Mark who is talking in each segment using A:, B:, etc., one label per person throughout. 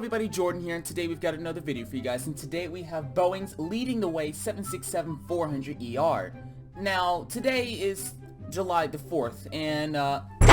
A: everybody, Jordan here, and today we've got another video for you guys, and today we have Boeing's leading the way 767-400ER. Now, today is July the 4th, and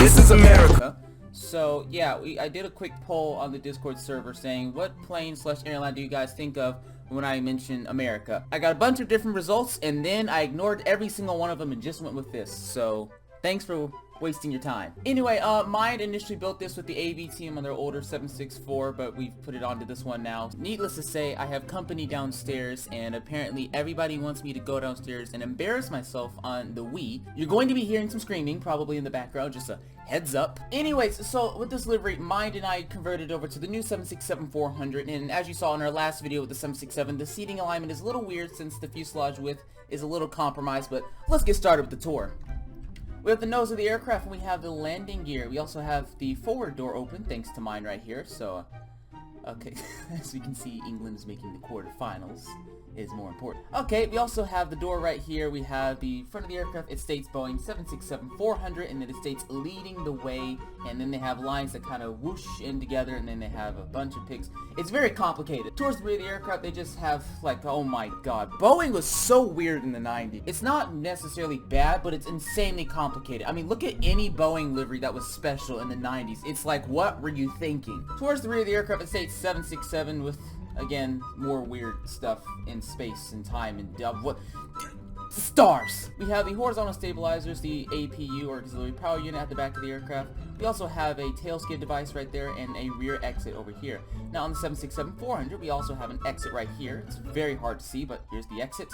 B: this is America.
A: So, yeah, I did a quick poll on the Discord server saying, what plane/airline do you guys think of when I mention America? I got a bunch of different results, and then I ignored every single one of them and just went with this, so thanks for wasting your time. Anyway, mine initially built this with the AV team on their older 764, but we've put it onto this one now. Needless to say, I have company downstairs, and apparently everybody wants me to go downstairs and embarrass myself on the Wii. You're going to be hearing some screaming, probably in the background, just a heads up. Anyways, so with this livery, mine and I converted over to the new 767-400, and as you saw in our last video with the 767, the seating alignment is a little weird since the fuselage width is a little compromised, but let's get started with the tour. We have the nose of the aircraft, and we have the landing gear. We also have the forward door open, thanks to mine right here. So, okay, as you can see, England is making the quarterfinals. Is more important. Okay, we also have the door right here. We have the front of the aircraft. It states Boeing 767-400, and then it states leading the way, and then they have lines that kind of whoosh in together, and then they have a bunch of pics. It's very complicated. Towards the rear of the aircraft, they just have, like, oh my god. Boeing was so weird in the 90s. It's not necessarily bad, but it's insanely complicated. I mean, look at any Boeing livery that was special in the 90s. It's like, what were you thinking? Towards the rear of the aircraft, it states 767 with, again, more weird stuff in space and time and what stars. We have the horizontal stabilizers, the APU or auxiliary power unit at the back of the aircraft. We also have a tail skid device right there and a rear exit over here. Now on the 767-400, we also have an exit right here. It's very hard to see, but here's the exit.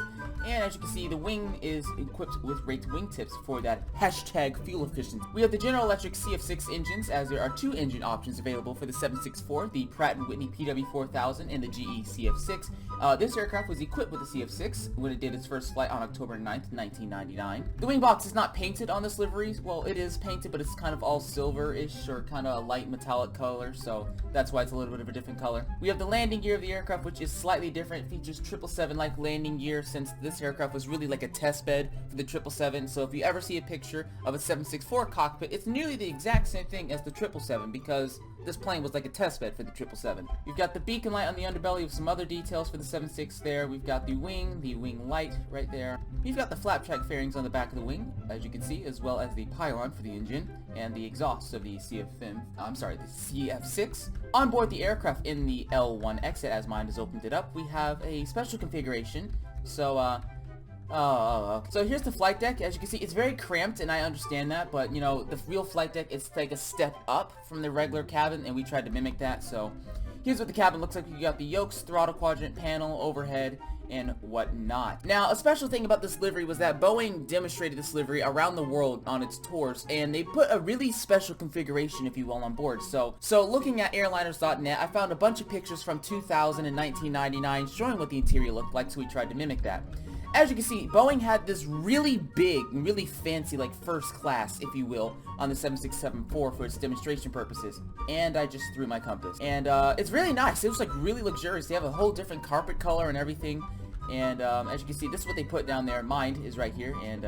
A: And as you can see, the wing is equipped with raked wingtips for that hashtag fuel efficiency. We have the General Electric CF6 engines, as there are two engine options available for the 764, the Pratt & Whitney PW4000 and the GE CF6. This aircraft was equipped with the CF6 when it did its first flight on October 9th, 1999. The wing box is not painted on this livery. Well, it is painted, but it's kind of all silver-ish or kind of a light metallic color, so that's why it's a little bit of a different color. We have the landing gear of the aircraft, which is slightly different. It features 777-like landing gear, since this aircraft was really like a test bed for the 777. So if you ever see a picture of a 764 cockpit, it's nearly the exact same thing as the 777, because this plane was like a test bed for the 777. You've got the beacon light on the underbelly with some other details for the 76 there. We've got the wing light right there. We've got the flap track fairings on the back of the wing, as you can see, as well as the pylon for the engine and the exhaust of the CF6. On board the aircraft in the L1 exit, as mine has opened it up, we have a special configuration. So, So here's the flight deck. As you can see, it's very cramped, and I understand that, but, you know, the real flight deck is like a step up from the regular cabin, and we tried to mimic that. So here's what the cabin looks like. You got the yokes, throttle quadrant, panel, overhead, and whatnot. Now, a special thing about this livery was that Boeing demonstrated this livery around the world on its tours, and they put a really special configuration, if you will, on board. So looking at airliners.net, I found a bunch of pictures from 2000 and 1999 showing what the interior looked like, so we tried to mimic that. As you can see, Boeing had this really big, really fancy, like first class, if you will, on the 767-4 for its demonstration purposes. And I just threw my compass. And it's really nice. It was like really luxurious. They have a whole different carpet color and everything. And as you can see, this is what they put down there. Mine is right here. And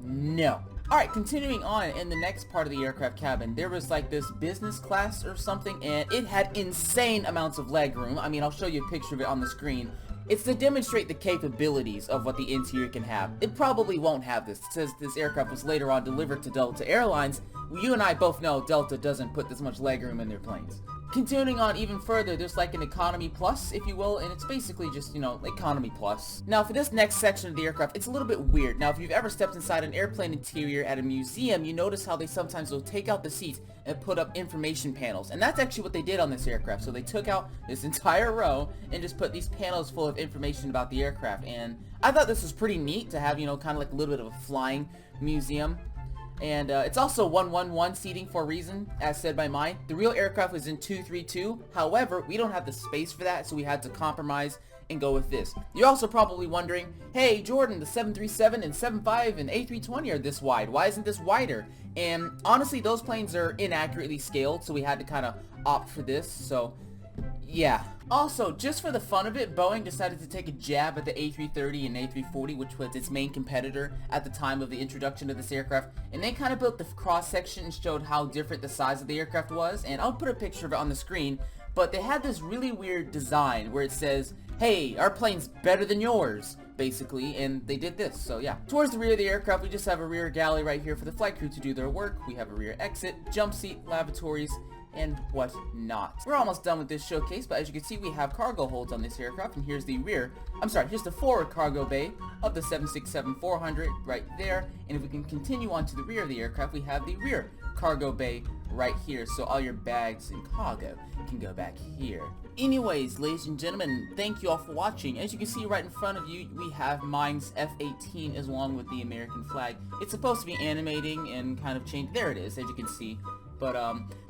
A: no. Alright, continuing on, in the next part of the aircraft cabin, there was like this business class or something, and it had insane amounts of legroom. I mean, I'll show you a picture of it on the screen. It's to demonstrate the capabilities of what the interior can have. It probably won't have this. It says this aircraft was later on delivered to Delta Airlines. You and I both know Delta doesn't put this much legroom in their planes. Continuing on even further, there's like an economy plus, if you will, and it's basically just, you know, economy plus. Now for this next section of the aircraft, it's a little bit weird. Now if you've ever stepped inside an airplane interior at a museum, you notice how they sometimes will take out the seats and put up information panels. And that's actually what they did on this aircraft. So they took out this entire row and just put these panels full of information about the aircraft. And I thought this was pretty neat to have, you know, kind of like a little bit of a flying museum. And it's also 111 seating for a reason, as said by mine. The real aircraft was in 232. However, we don't have the space for that, so we had to compromise and go with this. You're also probably wondering, hey Jordan, the 737 and 75 and A320 are this wide. Why isn't this wider? And honestly, those planes are inaccurately scaled, so we had to kind of opt for this. So Yeah. Also, just for the fun of it, Boeing decided to take a jab at the A330 and A340, which was its main competitor at the time of the introduction of this aircraft, and they kind of built the cross-section and showed how different the size of the aircraft was, and I'll put a picture of it on the screen, but they had this really weird design where it says, hey, our plane's better than yours, basically, and they did this, so yeah. Towards the rear of the aircraft, we just have a rear galley right here for the flight crew to do their work. We have a rear exit, jump seat, lavatories, and whatnot. We're almost done with this showcase, but as you can see, we have cargo holds on this aircraft, and here's the here's the forward cargo bay of the 767-400 right there, and if we can continue on to the rear of the aircraft, we have the rear cargo bay right here, so all your bags and cargo can go back here. Anyways, ladies and gentlemen, thank you all for watching. As you can see right in front of you, we have mine's F-18 as along with the American flag. It's supposed to be animating and kind of change. There it is, as you can see. But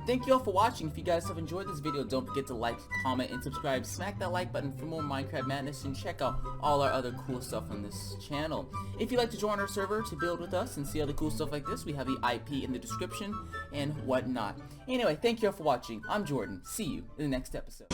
A: thank you all for watching. If you guys have enjoyed this video, don't forget to like, comment, and subscribe. Smack that like button for more Minecraft madness, and check out all our other cool stuff on this channel. If you'd like to join our server to build with us and see other cool stuff like this, we have the IP in the description and whatnot. Anyway, thank you all for watching. I'm Jordan. See you in the next episode.